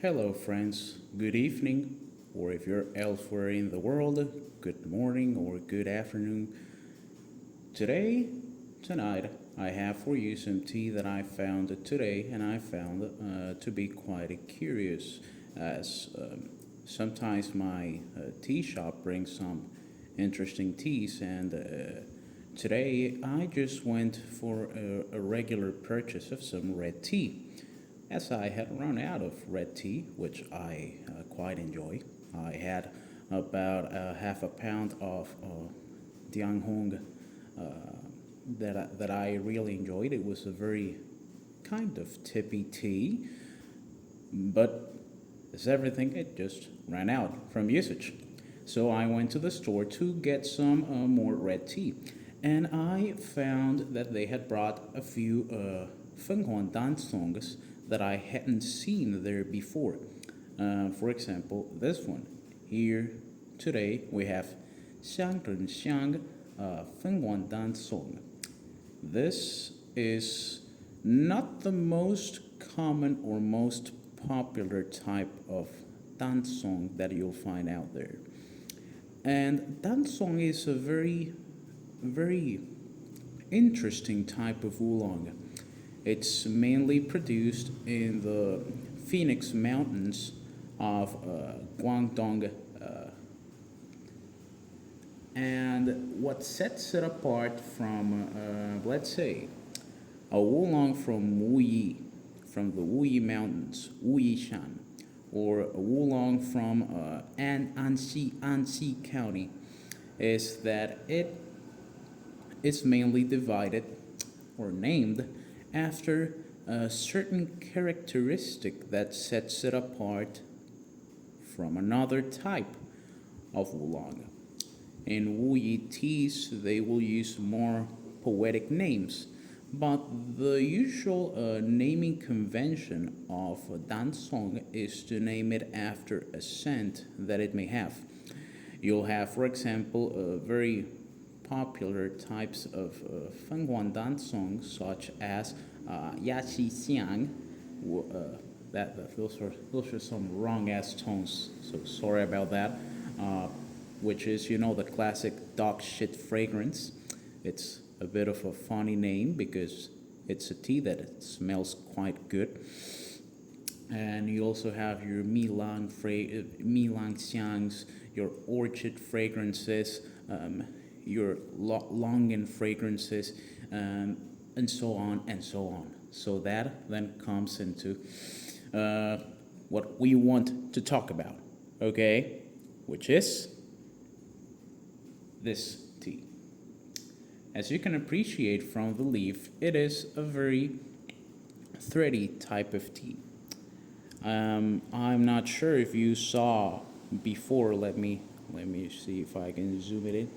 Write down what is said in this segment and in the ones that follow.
Hello, friends. Good evening, or if you're elsewhere in the world, good morning or good afternoon. Today, tonight, I have for you some tea that I found today, and I found to be quite curious, as sometimes my tea shop brings some interesting teas, and today I just went for a regular purchase of some red tea. As I had run out of red tea, which I quite enjoy, I had about half a pound of Dancong that I really enjoyed. It was a very kind of tippy tea, but as everything, it just ran out from usage. So I went to the store to get some more red tea, and I found that they had brought a few Dancong that I hadn't seen there before. For example, this one here today we have 香人香分管单颂. This is not the most common or most popular type of dancong that you'll find out there. And dancong is a very interesting type of oolong. It's mainly produced in the Phoenix Mountains of Guangdong. And what sets it apart from, let's say, a oolong from Wuyi, from the Wuyi Mountains, Wuyishan, or a oolong from Anxi County, is that it is mainly divided or named after a certain characteristic that sets it apart from another type of oolong. In Wuyi teas, they will use more poetic names, but the usual naming convention of a dancong is to name it after a scent that it may have. You'll have, for example, very popular types of Fengguan dancong, such as Yaxi Xiang. Those are some wrong ass tones, so sorry about that. Which is, the classic dog shit fragrance. It's a bit of a funny name because it's a tea that it smells quite good. And you also have your Milang Xiangs, your orchid fragrances, your Longan fragrances, and so on and so on. So that then comes into what we want to talk about, okay? Which is this tea. As you can appreciate from the leaf, it is a very thready type of tea. I'm not sure if you saw before. Let me see if I can zoom it in.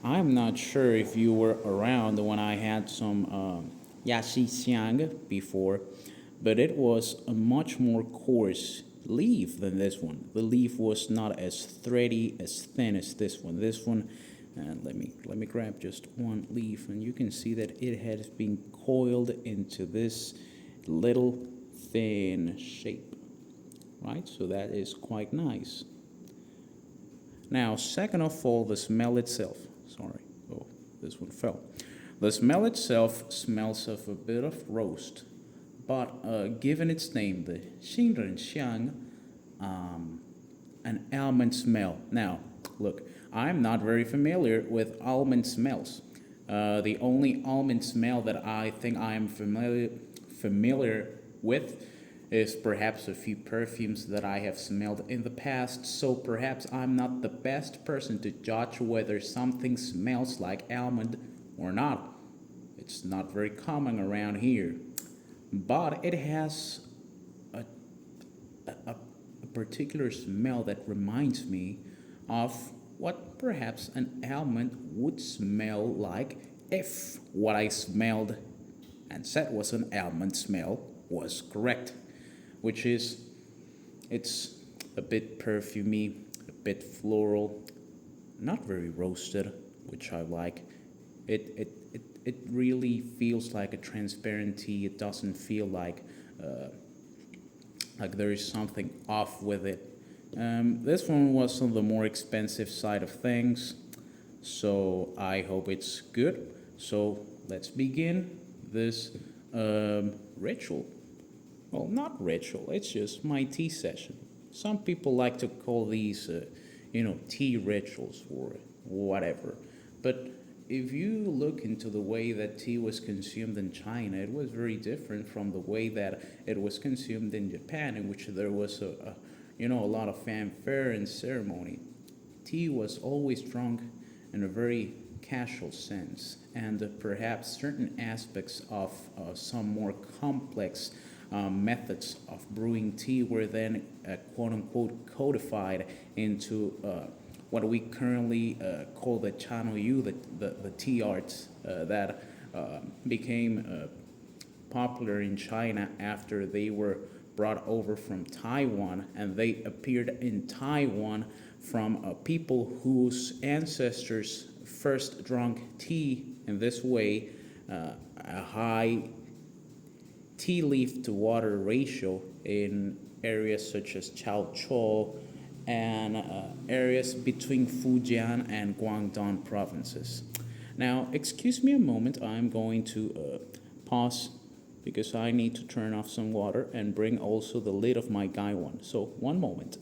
I'm not sure if you were around when I had some Yashi Xiang before, but it was a much more coarse leaf than this one. The leaf was not as thready, as thin as this one. This one, and let me grab just one leaf, and you can see that it has been coiled into this little thin shape, right? So that is quite nice. Now, second of all, the smell itself. Sorry, oh, this one fell. The smell itself smells of a bit of roast, but given its name, the Xingren Xiang, an almond smell. Now, look, I'm not very familiar with almond smells. The only almond smell that I think I am familiar with is perhaps a few perfumes that I have smelled in the past, so perhaps I'm not the best person to judge whether something smells like almond or not. It's not very common around here, but it has a particular smell that reminds me of what perhaps an almond would smell like if what I smelled and said was an almond smell was correct, which is it's a bit perfumey, a bit floral, not very roasted, which I like. It really feels like a transparent tea. It doesn't feel like like there is something off with it. This one was on the more expensive side of things, so I hope it's good. So let's begin this ritual. Well, not ritual, it's just my tea session. Some people like to call these, tea rituals or whatever. But if you look into the way that tea was consumed in China, it was very different from the way that it was consumed in Japan, in which there was a lot of fanfare and ceremony. Tea was always drunk in a very casual sense, and perhaps certain aspects of some more complex methods of brewing tea were then quote unquote codified into what we currently call the Chano Yu, the tea arts that became popular in China after they were brought over from Taiwan, and they appeared in Taiwan from people whose ancestors first drank tea in this way, a high tea leaf to water ratio in areas such as Chaozhou and areas between Fujian and Guangdong provinces. Now, excuse me a moment, I'm going to pause because I need to turn off some water and bring also the lid of my gaiwan. So, one moment.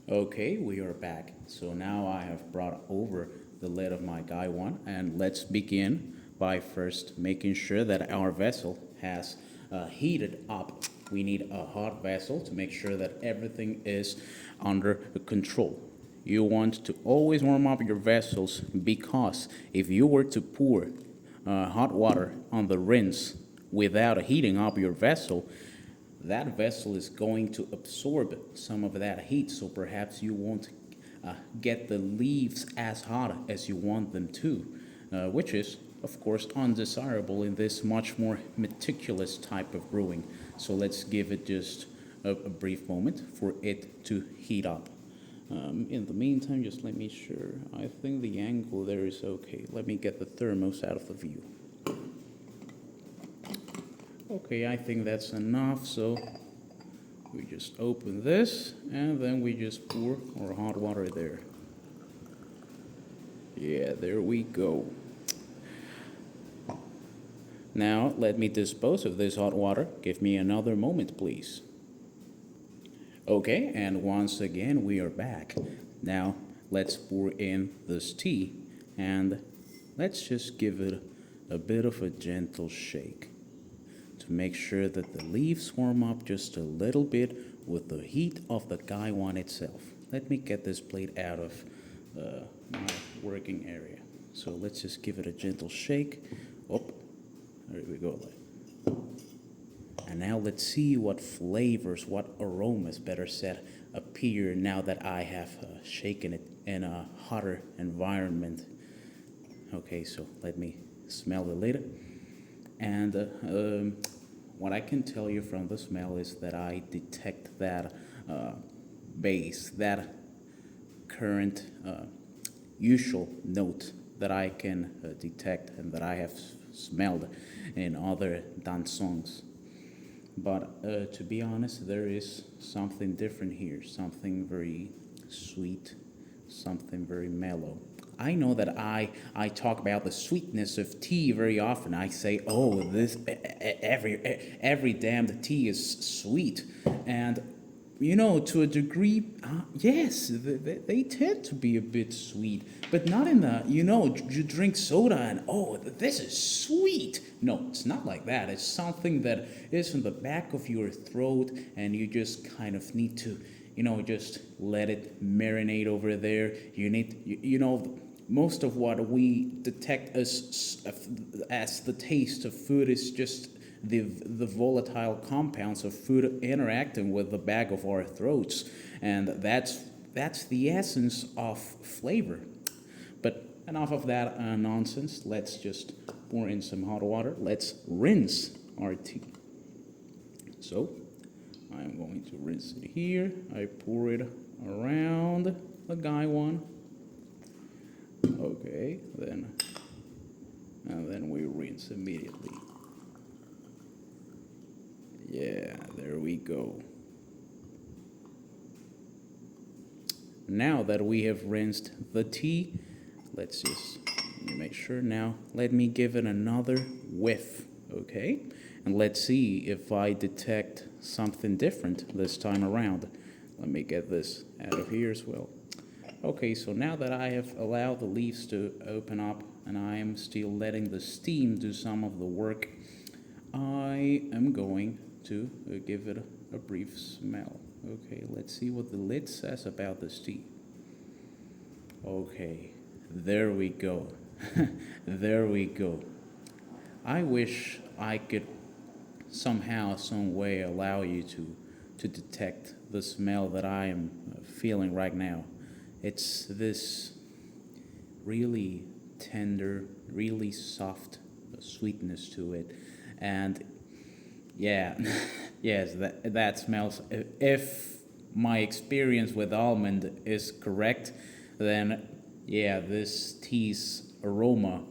Okay, we are back. So now I have brought over the lid of my gaiwan, and let's begin by first making sure that our vessel has heated up. We need a hot vessel to make sure that everything is under control. You want to always warm up your vessels, because if you were to pour hot water on the rinse without heating up your vessel, that vessel is going to absorb some of that heat, so perhaps you won't get the leaves as hot as you want them to, which is, of course, undesirable in this much more meticulous type of brewing. So let's give it just a brief moment for it to heat up. In the meantime, just let me sure. I think the angle there is okay. Let me get the thermos out of the view. Okay, I think that's enough, so we just open this and then we just pour our hot water there. Yeah, there we go. Now, let me dispose of this hot water. Give me another moment, please. Okay, and once again, we are back. Now, let's pour in this tea and let's just give it a bit of a gentle shake to make sure that the leaves warm up just a little bit with the heat of the gaiwan itself. Let me get this plate out of my working area. So let's just give it a gentle shake. Oh, there we go. And now let's see what flavors, what aromas, better said, appear now that I have shaken it in a hotter environment. Okay, so let me smell the lid. And what I can tell you from the smell is that I detect that base, that current usual note that I can detect and that I have smelled in other Dancongs. But to be honest, there is something different here, something very sweet, something very mellow. I know that I talk about the sweetness of tea very often. I say, oh, this every damned tea is sweet, and to a degree, yes, they tend to be a bit sweet, but not in the you drink soda and oh, this is sweet. No, it's not like that. It's something that is in the back of your throat, and you just kind of need to just let it marinate over there. You need most of what we detect as the taste of food is just the volatile compounds of food interacting with the back of our throats, and that's the essence of flavor. But enough of that nonsense. Let's just pour in some hot water. Let's rinse our tea. So I'm going to rinse it here. I pour it around the gaiwan. Okay, and then we rinse immediately. Yeah, there we go. Now that we have rinsed the tea, let's just let me make sure now. Let me give it another whiff, okay? And let's see if I detect something different this time around. Let me get this out of here as well. Okay, so now that I have allowed the leaves to open up and I am still letting the steam do some of the work, I am going to give it a brief smell. Okay, let's see what the lid says about this tea. Okay, there we go. There we go. I wish I could somehow, some way allow you to detect the smell that I am feeling right now. It's this really tender, really soft sweetness to it. And yeah, yes, that smells. If my experience with almond is correct, then yeah, this tea's aroma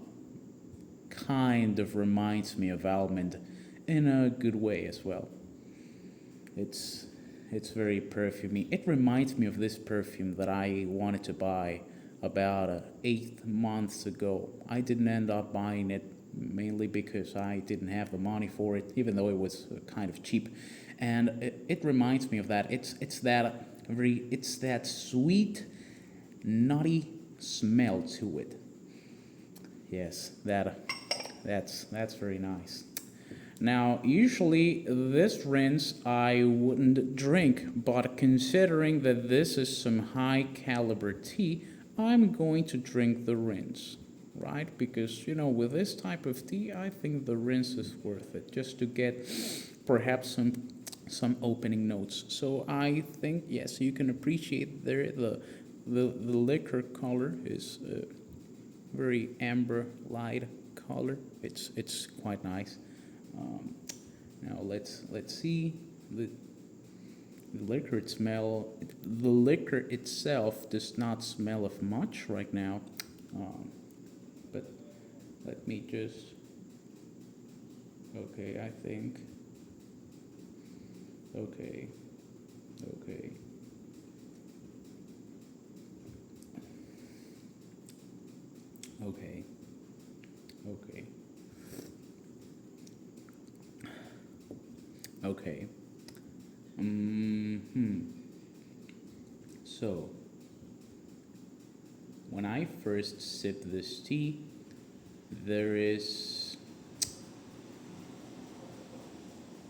kind of reminds me of almond in a good way as well. It's it's very perfumey. It reminds me of this perfume that I wanted to buy about 8 months ago. I didn't end up buying it mainly because I didn't have the money for it, even though it was kind of cheap. And it reminds me of that. It's that sweet, nutty smell to it. Yes, that's very nice. Now, usually this rinse I wouldn't drink, but considering that this is some high caliber tea, I'm going to drink the rinse, right? Because, with this type of tea, I think the rinse is worth it, just to get perhaps some opening notes. So I think, yes, you can appreciate there the liquor color is very amber light color. It's quite nice. Now let's see the liquor the liquor itself does not smell of much right now, but let me just okay, I think okay okay okay okay okay. So, when I first sip this tea, there is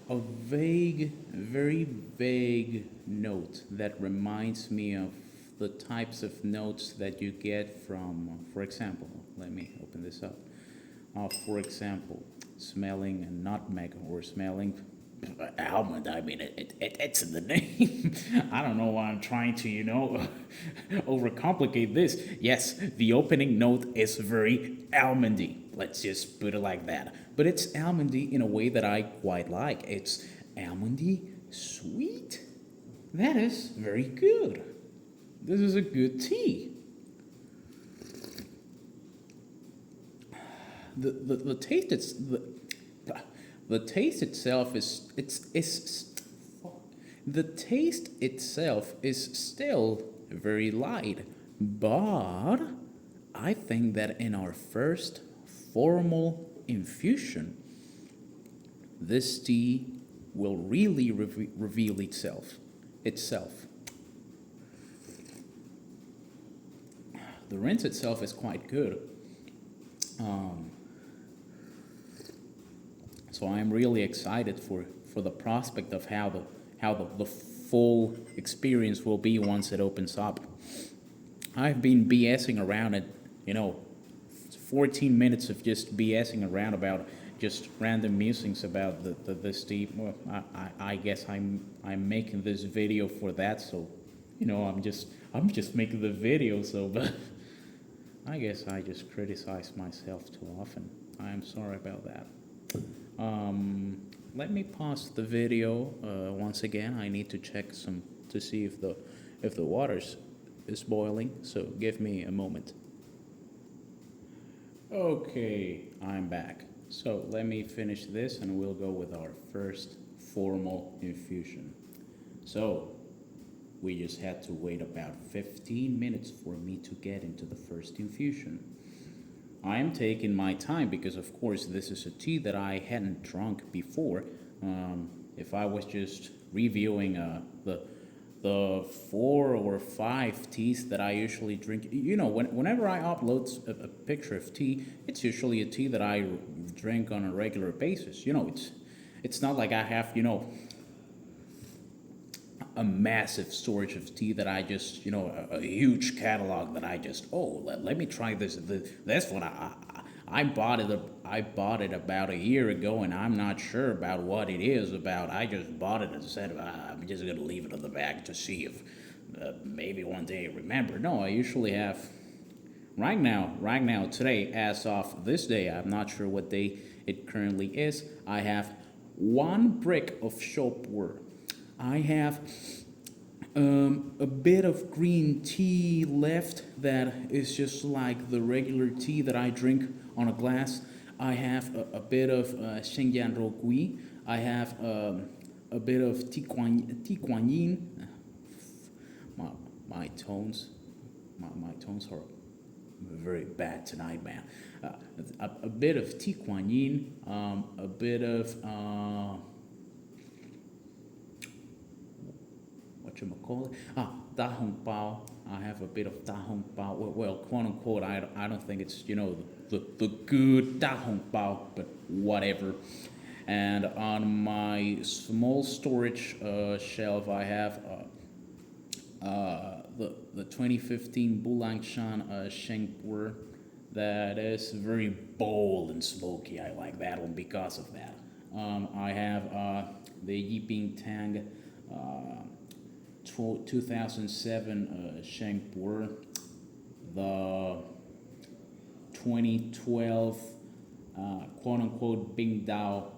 a vague, very vague note that reminds me of the types of notes that you get from, for example, let me open this up. For example, smelling a nutmeg or smelling almond. I mean, it's in the name. I don't know why I'm trying to, overcomplicate this. Yes, the opening note is very almondy. Let's just put it like that. But it's almondy in a way that I quite like. It's almondy sweet. That is very good. This is a good tea. The taste it's the taste itself is the taste itself is still very light, but I think that in our first formal infusion, this tea will really reveal itself. The rinse itself is quite good. So I'm really excited for the prospect of how the full experience will be once it opens up. I've been BSing around it, 14 minutes of just BSing around about just random musings about this tea. Well, I guess I'm making this video for that, so I'm just making the video, so but I guess I just criticize myself too often. I'm sorry about that. Let me pause the video once again. I need to check to see if the water is boiling. So give me a moment. Okay, I'm back. So let me finish this, and we'll go with our first formal infusion. So we just had to wait about 15 minutes for me to get into the first infusion. I am taking my time because, of course, this is a tea that I hadn't drunk before. If I was just reviewing the 4 or 5 teas that I usually drink, whenever I upload a picture of tea, it's usually a tea that I drink on a regular basis. It's not like I have a massive storage of tea that I just, a huge catalog that I just, let me try this. That's what I bought it. I bought it about a year ago, and I'm not sure about what it is about. I just bought it and said, I'm just gonna leave it in the bag to see if maybe one day I remember. No, I usually have. Right now, today, as of this day, I'm not sure what day it currently is. I have 1 brick of Chopper. I have a bit of green tea left that is just like the regular tea that I drink on a glass. I have a bit of Shengyan Rogui. I have a bit of Ti Kuan Yin. My tones are very bad tonight, man. A bit of Ti Kuan Yin, a bit of whatchamacallit? Da Hong Bao. I have a bit of Da Hong Bao. Well, quote unquote, I don't think it's, the good Da Hong Bao, but whatever. And on my small storage shelf, I have the 2015 Bulangshan Shengpur that is very bold and smoky. I like that one because of that. I have the Yiping Tang 2007 Shengpur, the 2012 quote unquote Bing Dao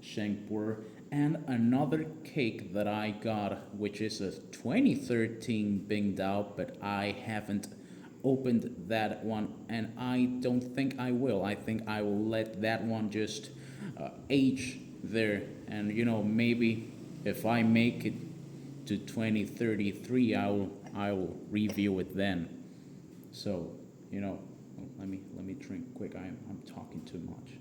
Shengpur, and another cake that I got, which is a 2013 Bing Dao, but I haven't opened that one, and I don't think I will. I think I will let that one just age there, and maybe if I make it to 2033, I will review it then. So let me drink quick. I'm talking too much.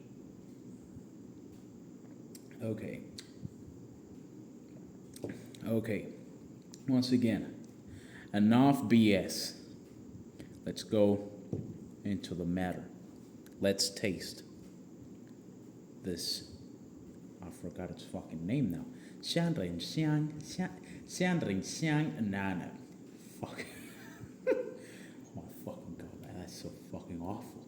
Okay. Once again, enough BS. Let's go into the matter. Let's taste this. I forgot its fucking name now. Xiang Nana. Fuck. Oh my fucking god, man, that's so fucking awful.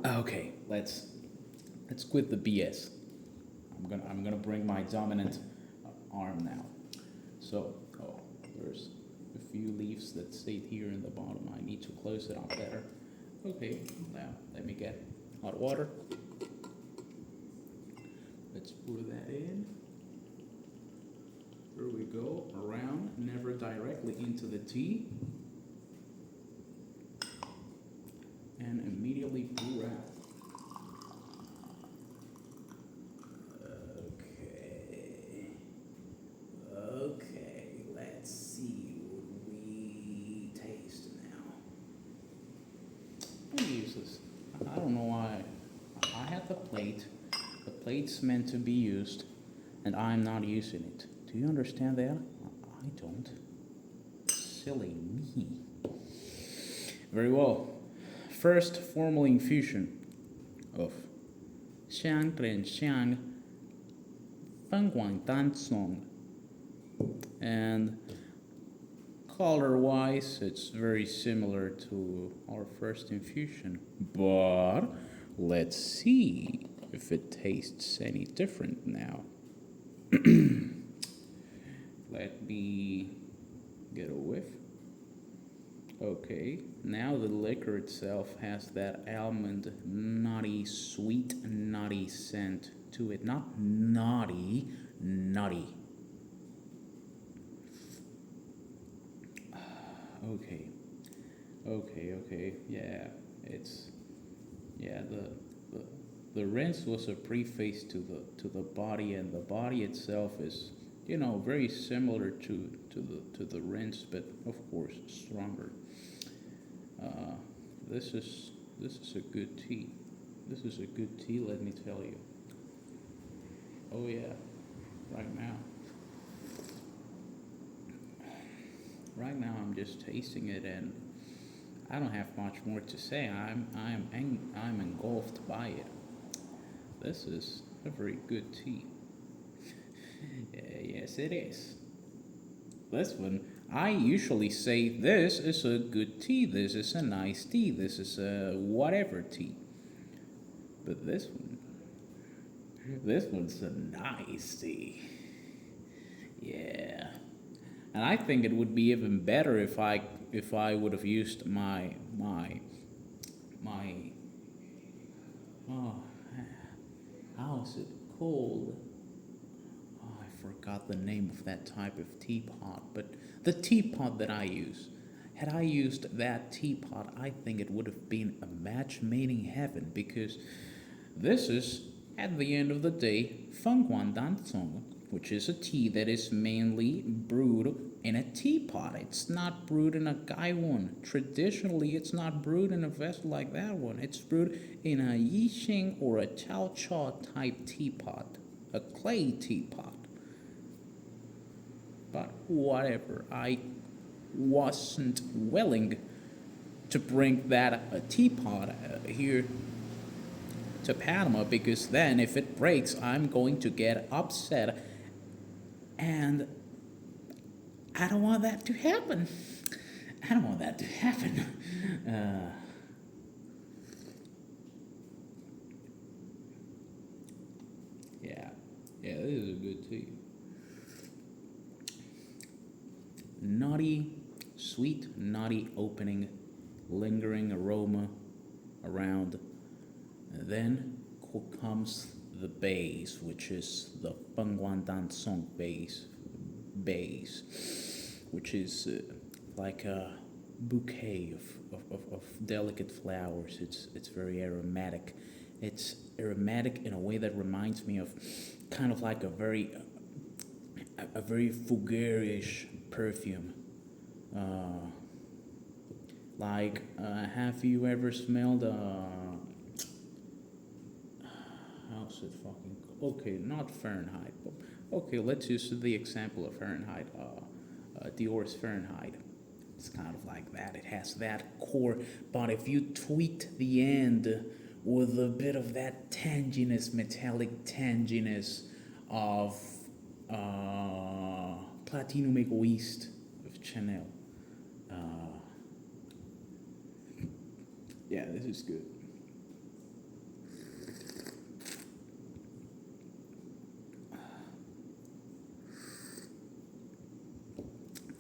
Okay, let's quit the BS. I'm gonna bring my dominant arm now. So, there's a few leaves that stayed here in the bottom. I need to close it up better. Okay, now let me get hot water. Let's pour that in. Here we go, around, never directly into the tea. And immediately pour out. Okay, let's see what we taste now. Let me use this. I don't know why. I have the plate. The plate's meant to be used, and I'm not using it. Do you understand that? I don't. Silly me. Very well. First formal infusion of Xiang Renxiang Fengguang Dancong. And color-wise, it's very similar to our first infusion. But let's see if it tastes any different now. Let me get a whiff. Okay, now the liquor itself has that almond, nutty, sweet, nutty scent to it. Not naughty, nutty. Okay. Yeah, the the rinse was a preface to the body, and the body itself is, very similar to the rinse, but of course stronger. Uh, this is a good tea. This is a good tea, let me tell you. Oh yeah, right now. Right now I'm just tasting it, and I don't have much more to say. I'm engulfed by it. This is a very good tea. Yes, it is. This one, I usually say this is a good tea. This is a nice tea. This is a whatever tea. But this one's a nice tea. Yeah. And I think it would be even better if I would have used my oh, how is it called? Oh, I forgot the name of that type of teapot, but the teapot that I use. Had I used that teapot, I think it would have been a match made in heaven, because this is, at the end of the day, Fenghuan Dancong, which is a tea that is mainly brewed in a teapot. It's not brewed in a gaiwan. Traditionally, it's not brewed in a vessel like that one. It's brewed in a yixing or a chaocha type teapot, a clay teapot. But whatever, I wasn't willing to bring that teapot here to Panama, because then if it breaks, I'm going to get upset, and I don't want that to happen. I don't want that to happen. Yeah, yeah, this is a good tea. Nutty, sweet, nutty opening, lingering aroma around. And then comes the base, which is the Fenghuan Dancong base, which is like a bouquet of delicate flowers. It's very aromatic. It's aromatic in a way that reminds me of kind of like a very fougere-ish perfume. Uh, have you ever smelled how's it fucking okay, not Fahrenheit, but okay, let's use the example of Fahrenheit. Dior's Fahrenheit. It's kind of like that. It has that core, but if you tweak the end with a bit of that tanginess, metallic tanginess of Platinum Egoist of Chanel. Uh, yeah, this is good.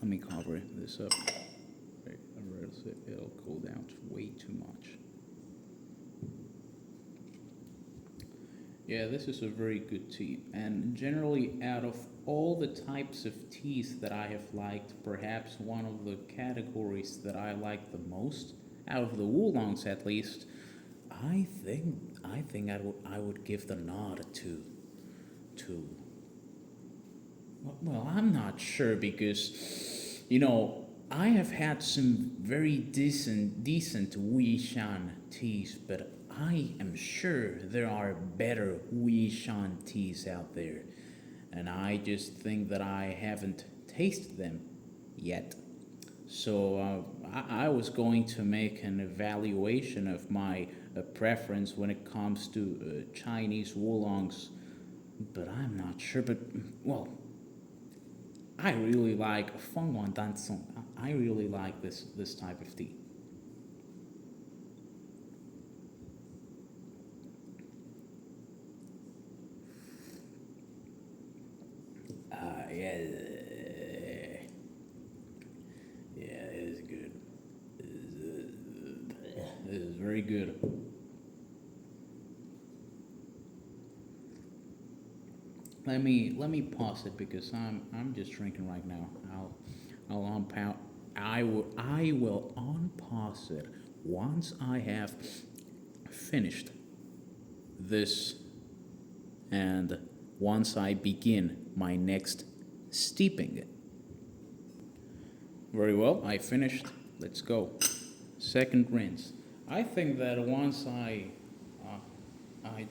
Let me cover this up. Right, or else it'll cool down way too much. Yeah, this is a very good tea. And generally, out of all the types of teas that I have liked, perhaps one of the categories that I like the most, out of the oolongs at least, I think I would give the nod to. Well, I'm not sure, because I have had some very decent Wei Shan teas, but I am sure there are better Wei Shan teas out there, and I just think that I haven't tasted them yet. So I was going to make an evaluation of my preference when it comes to Chinese oolongs, but I'm not sure. But well, I really like Fenghuan Dancong. I really like this type of tea. Yeah, yeah, it is good. It is very good. Let me pause it, because I'm just drinking right now. I'll unpause. I will unpause it once I have finished this, and once I begin my next steeping. Very well, I finished. Let's go. Second rinse. I think that once I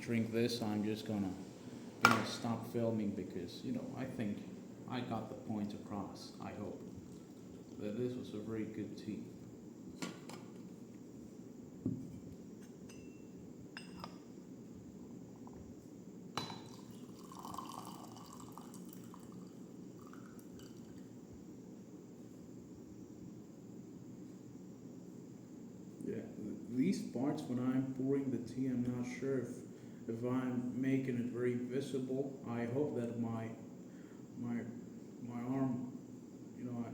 drink this, I'm just gonna stop filming because I think I got the point across. I hope that this was a very good tea. Yeah, these parts when I'm pouring the tea, I'm not sure if I'm making it very visible. I hope that my my arm,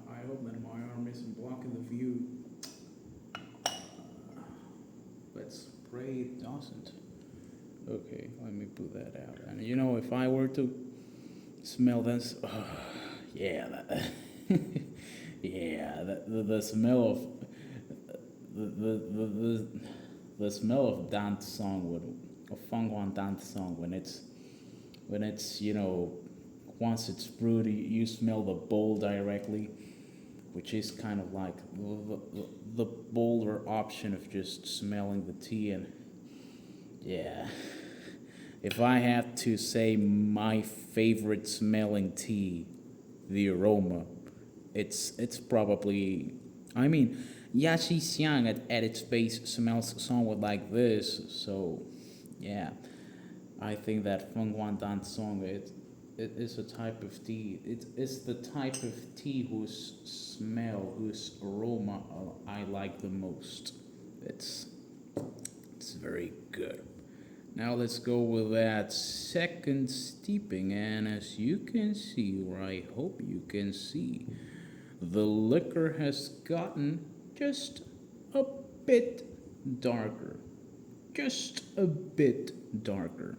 I hope that my arm isn't blocking the view. Let's pray it doesn't. Okay, let me put that out. And if I were to smell this, yeah, yeah, the smell of the smell of Dancong of Fenghuang Dancong when it's once it's brewed, you smell the bowl directly, which is kind of like the bolder option of just smelling the tea. And yeah, if I had to say my favorite smelling tea, the Aroma, it's probably, I mean, Yashi Xiang at its base smells somewhat like this. So yeah, I think that Fenghuang Dancong it is a type of tea. It's the type of tea whose smell, whose aroma I like the most. It's it's very good. Now let's go with that second steeping, and as you can see, or I hope you can see, the liquor has gotten just a bit darker. Just a bit darker.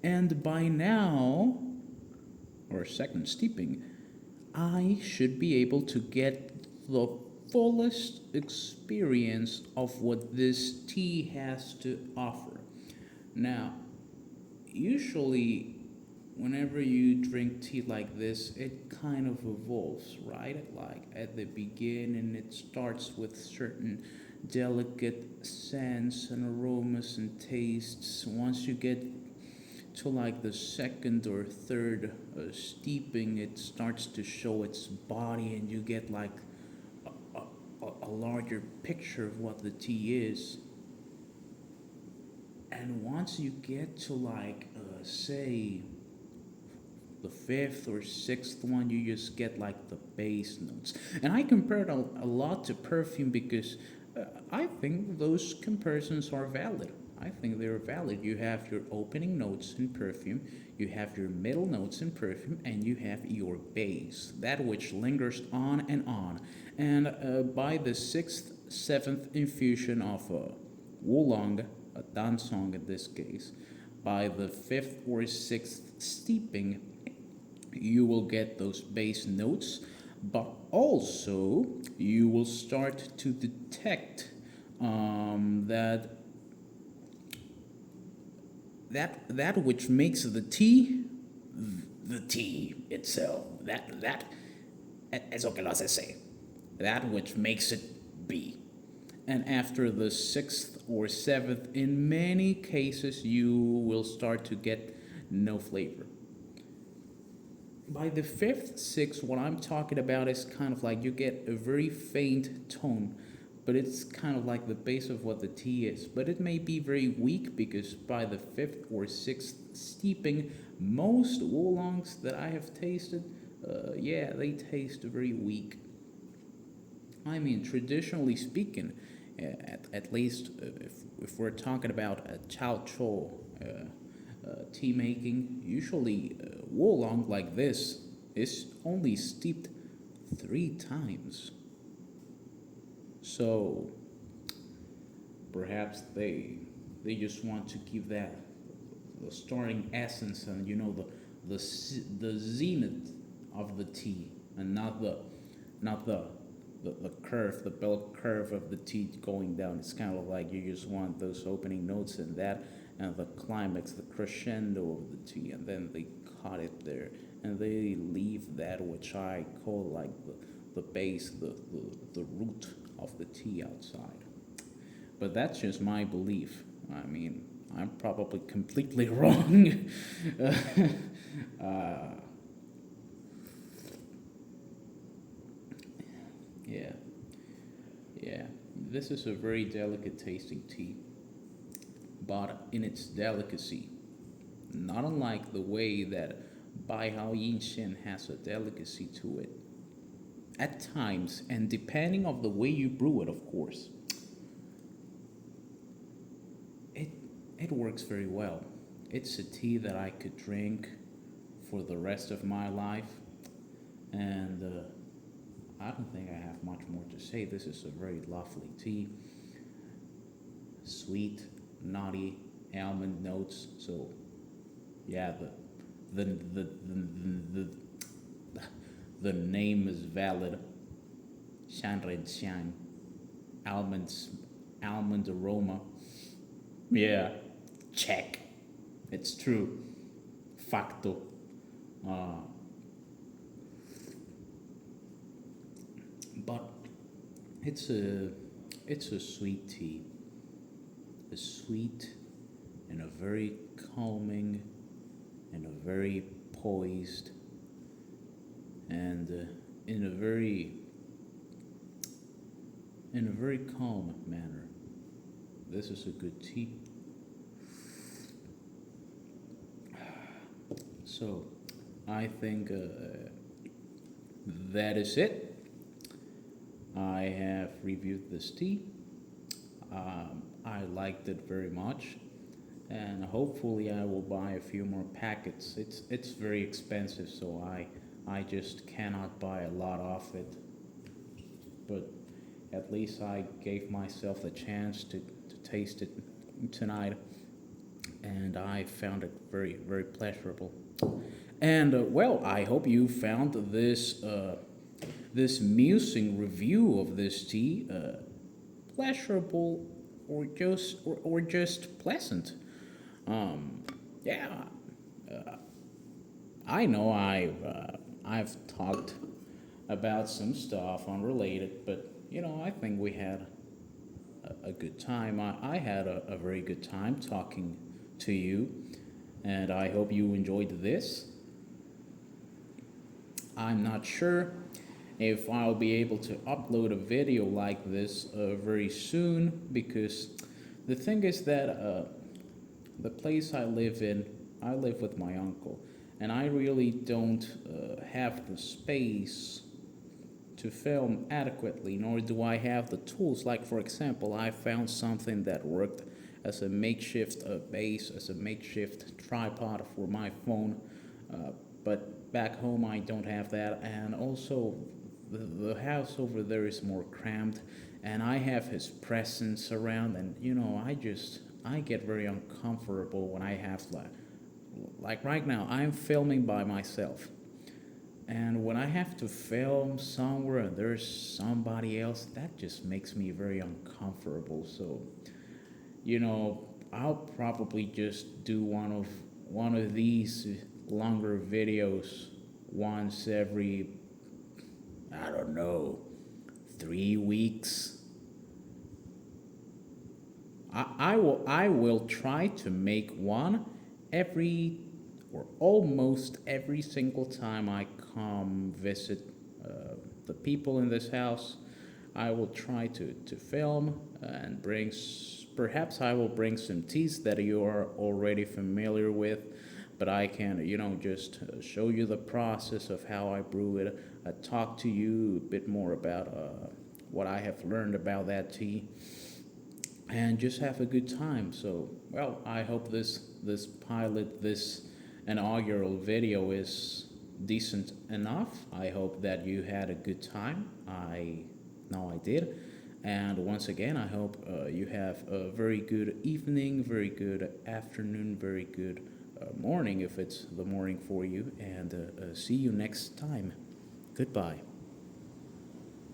And by now, or second steeping, I should be able to get the fullest experience of what this tea has to offer. Now, usually, whenever you drink tea like this, it kind of evolves, right? Like at the beginning, it starts with certain delicate scents and aromas and tastes. Once you get to like the second or third steeping, it starts to show its body, and you get like a larger picture of what the tea is. And once you get to like, say, the fifth or sixth one, you just get like the base notes. And I compared a lot to perfume because I think those comparisons are valid. I think they're valid. You have your opening notes in perfume, you have your middle notes in perfume, and you have your base, that which lingers on and on. And by the sixth, seventh infusion of Wulong, a Dancong in this case, by the fifth or sixth steeping, you will get those base notes, but also you will start to detect that that which makes the tea itself, that eso que lo hace say, that which makes it be. And after the sixth or seventh, in many cases, you will start to get no flavor. By the fifth, sixth, what I'm talking about is kind of like you get a very faint tone, but it's kind of like the base of what the tea is. But it may be very weak because by the fifth or sixth steeping, most oolongs that I have tasted, yeah, they taste very weak. I mean, traditionally speaking, at least if we're talking about a Chao Cho tea making, usually oolong like this is only steeped 3 times. So perhaps they just want to keep that the starting essence and the zenith of the tea, and not the curve, the bell curve of the tea going down. It's kind of like you just want those opening notes and that, and the climax, the crescendo of the tea, and then they cut it there, and they leave that which I call like the base, the root of the tea outside. But that's just my belief. I mean, I'm probably completely wrong. uh, yeah, yeah. This is a very delicate tasting tea, but in its delicacy, not unlike the way that Bai Hao Yin Shen has a delicacy to it. At times, and depending of the way you brew it, of course, it it works very well. It's a tea that I could drink for the rest of my life, and I don't think I have much more to say. This is a very lovely tea, sweet, nutty, almond notes. So yeah, the the name is valid. Shan Ren Xiang, almonds, almond aroma. Yeah, check. It's true. Facto. Uh, but it's a it's a sweet tea. A sweet and a very calming and a very poised and in a very calm manner. This is a good tea. So I think that is it. I have reviewed this tea. I liked it very much, and hopefully I will buy a few more packets. It's very expensive, so I just cannot buy a lot of it. But at least I gave myself the chance to taste it tonight, and I found it very very pleasurable. And well, I hope you found this musing review of this tea pleasurable or just pleasant. Yeah, I know I've talked about some stuff unrelated, but I think we had a good time. I had a very good time talking to you, and I hope you enjoyed this. I'm not sure if I'll be able to upload a video like this very soon, because the thing is that the place I live with my uncle, and I really don't have the space to film adequately, nor do I have the tools. Like, for example, I found something that worked as a makeshift base, as a makeshift tripod for my phone, but back home I don't have that, and also the house over there is more cramped, and I have his presence around, and I get very uncomfortable when I have like right now I'm filming by myself, and when I have to film somewhere and there's somebody else, that just makes me very uncomfortable. So, I'll probably just do one of these longer videos once every, I don't know, 3 weeks. I will try to make one every or almost every single time I come visit the people in this house. I will try to film and perhaps I will bring some teas that you are already familiar with, but I can, just show you the process of how I brew it, talk to you a bit more about what I have learned about that tea, and just have a good time. So, well, I hope this pilot, this inaugural video is decent enough. I hope that you had a good time. I know I did. And once again, I hope you have a very good evening, very good afternoon, very good morning if it's the morning for you. And see you next time. Goodbye.